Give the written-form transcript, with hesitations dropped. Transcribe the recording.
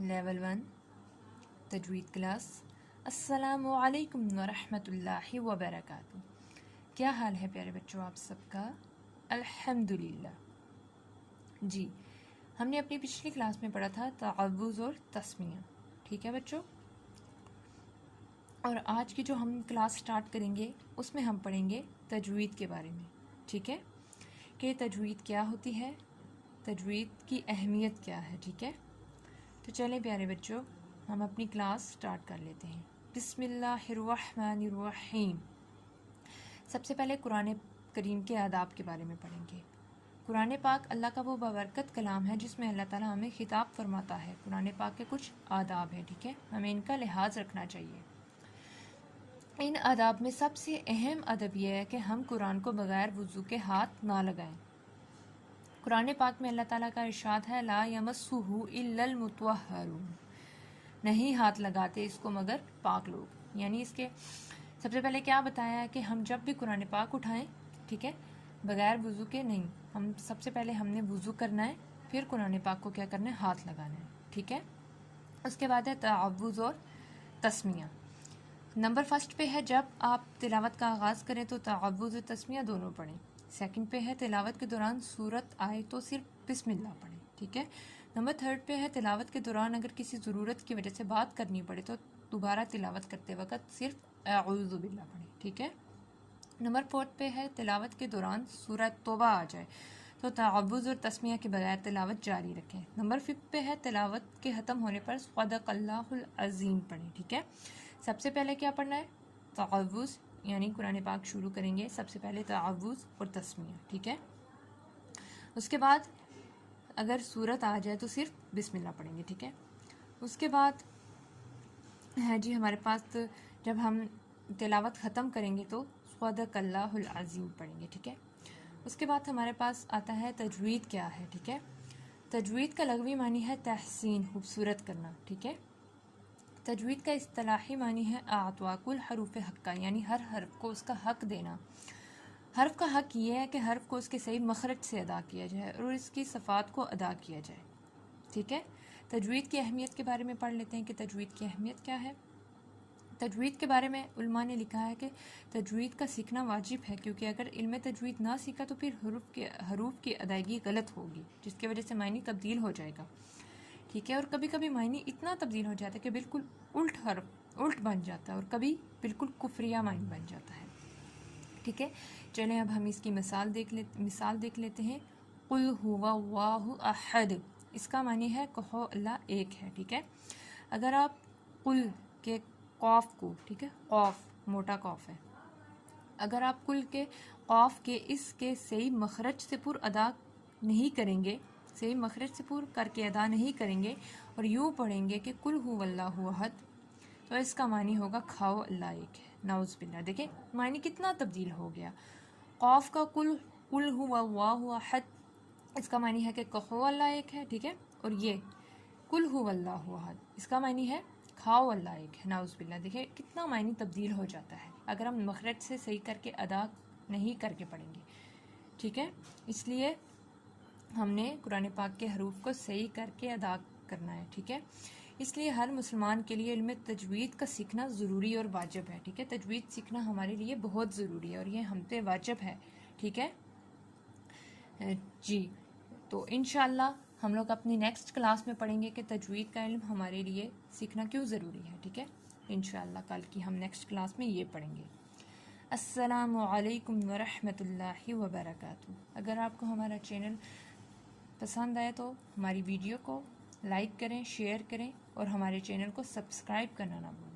Level 1 تجوید class. السلام علیکم ورحمۃ اللہ وبرکاتہ۔ کیا حال ہے پیارے بچوں آپ سب کا؟ الحمدللہ۔ جی، ہم نے اپنی پچھلی کلاس میں پڑھا تھا تعوذ اور تسمیہ، ٹھیک ہے بچوں؟ اور آج کی جو ہم کلاس سٹارٹ کریں گے اس میں ہم پڑھیں گے تجوید کے بارے میں، ٹھیک ہے؟ کہ تجوید کیا ہوتی ہے، تجوید کی اہمیت کیا ہے، ٹھیک ہے؟ تو چلیں پیارے بچوں ہم اپنی کلاس سٹارٹ کر لیتے ہیں۔ بسم اللہ الرحمن الرحیم۔ سب سے پہلے قرآن کریم کے آداب کے بارے میں پڑھیں گے۔ قرآن پاک اللہ کا وہ بابرکت کلام ہے جس میں اللہ تعالیٰ ہمیں خطاب فرماتا ہے۔ قرآن پاک کے کچھ آداب ہیں، ٹھیک ہے؟ ہمیں ان کا لحاظ رکھنا چاہیے۔ ان آداب میں سب سے اہم ادب یہ ہے کہ ہم قرآن کو بغیر وضو کے ہاتھ نہ لگائیں۔ قرآن پاک میں اللہ تعالیٰ کا ارشاد ہے لا یمسہ الا المطہرون، نہیں ہاتھ لگاتے اس کو مگر پاک لوگ۔ یعنی اس کے سب سے پہلے کیا بتایا ہے کہ ہم جب بھی قرآن پاک اٹھائیں، ٹھیک ہے، بغیر وضو کے نہیں، ہم سب سے پہلے ہم نے وضو کرنا ہے، پھر قرآن پاک کو کیا کرنا ہے، ہاتھ لگانا ہے، ٹھیک ہے؟ اس کے بعد ہے تعوذ اور تسمیہ۔ نمبر فرسٹ پہ ہے جب آپ تلاوت کا آغاز کریں تو تعوذ و تسمیہ دونوں پڑھیں۔ سیکنڈ پہ ہے تلاوت کے دوران سورت آئے تو صرف بسم اللہ پڑھیں، ٹھیک ہے؟ نمبر تھرڈ پہ ہے تلاوت کے دوران اگر کسی ضرورت کی وجہ سے بات کرنی پڑے تو دوبارہ تلاوت کرتے وقت صرف اعوذ باللہ پڑھیں، ٹھیک ہے؟ نمبر فورتھ پہ ہے تلاوت کے دوران سورت توبہ آ جائے تو تعوذ اور تسمیہ کے بغیر تلاوت جاری رکھیں۔ نمبر ففتھ پہ ہے تلاوت کے ختم ہونے پر صدق اللہ العظیم پڑھیں، ٹھیک ہے؟ سب سے پہلے کیا پڑھنا ہے؟ تعوذ، یعنی قرآن پاک شروع کریں گے سب سے پہلے تعوذ اور تسمیہ، ٹھیک ہے؟ اس کے بعد اگر سورت آ جائے تو صرف بسم اللہ پڑھیں گے، ٹھیک ہے؟ اس کے بعد ہے جی ہمارے پاس جب ہم تلاوت ختم کریں گے تو صدق اللہ العظیم پڑھیں گے، ٹھیک ہے؟ اس کے بعد ہمارے پاس آتا ہے تجوید کیا ہے، ٹھیک ہے؟ تجوید کا لغوی معنی ہے تحسین، خوبصورت کرنا، ٹھیک ہے؟ تجوید کا اصطلاحی معنی ہے اعطاء کل حروف حقہ، یعنی ہر حرف کو اس کا حق دینا۔ حرف کا حق یہ ہے کہ حرف کو اس کے صحیح مخرج سے ادا کیا جائے اور اس کی صفات کو ادا کیا جائے، ٹھیک ہے؟ تجوید کی اہمیت کے بارے میں پڑھ لیتے ہیں کہ تجوید کی اہمیت کیا ہے۔ تجوید کے بارے میں علماء نے لکھا ہے کہ تجوید کا سیکھنا واجب ہے، کیونکہ اگر علم تجوید نہ سیکھا تو پھر حروف کی ادائیگی غلط ہوگی، جس کی وجہ سے معنی تبدیل ہو جائے گا، ٹھیک ہے؟ اور کبھی کبھی معنی اتنا تبدیل ہو جاتا ہے کہ بالکل الٹ بن جاتا ہے اور کبھی بالکل کفریہ معنی بن جاتا ہے، ٹھیک ہے؟ چلیں اب ہم اس کی مثال دیکھ لیتے ہیں۔ قل هو اللہ احد، اس کا معنی ہے کہو اللہ ایک ہے، ٹھیک ہے؟ اگر آپ قل کے قاف کو، ٹھیک ہے، قاف موٹا قاف ہے، اگر آپ قل کے قاف کے اس کے صحیح مخرج سے پر ادا نہیں کریں گے، صحیح مخرج سے پر کر کے ادا نہیں کریں گے اور یوں پڑھیں گے کہ قل هو اللہ احد، تو اس کا معنی ہوگا کھاؤ اللہ ایک ہے، نعوذ باللہ۔ دیکھیں معنی کتنا تبدیل ہو گیا۔ قاف کا قل هو اللہ احد، اس کا معنی ہے کہ کہو اللہ ایک ہے، ٹھیک ہے؟ اور یہ قل هو اللہ احد، اس کا معنی ہے کھاؤ اللہ ایک ہے، نعوذ باللہ۔ دیکھیں کتنا معنی تبدیل ہو جاتا ہے اگر ہم مخرج سے صحیح کر کے ادا نہیں کر کے پڑھیں گے، ٹھیک ہے؟ اس لیے ہم نے قرآن پاک کے حروف کو صحیح کر کے ادا کرنا ہے، ٹھیک ہے؟ اس لیے ہر مسلمان کے لیے علم تجوید کا سیکھنا ضروری اور واجب ہے، ٹھیک ہے؟ تجوید سیکھنا ہمارے لیے بہت ضروری ہے اور یہ ہم پہ واجب ہے، ٹھیک ہے؟ جی، تو انشاءاللہ ہم لوگ اپنی نیکسٹ کلاس میں پڑھیں گے کہ تجوید کا علم ہمارے لیے سیکھنا کیوں ضروری ہے، ٹھیک ہے؟ انشاءاللہ کل کی ہم نیکسٹ کلاس میں یہ پڑھیں گے۔ السلام علیکم ورحمۃ اللہ وبرکاتہ۔ اگر آپ کو ہمارا چینل پسند آئے تو ہماری ویڈیو کو لائک کریں، شیئر کریں اور ہمارے چینل کو سبسکرائب کرنا نہ بھولیں۔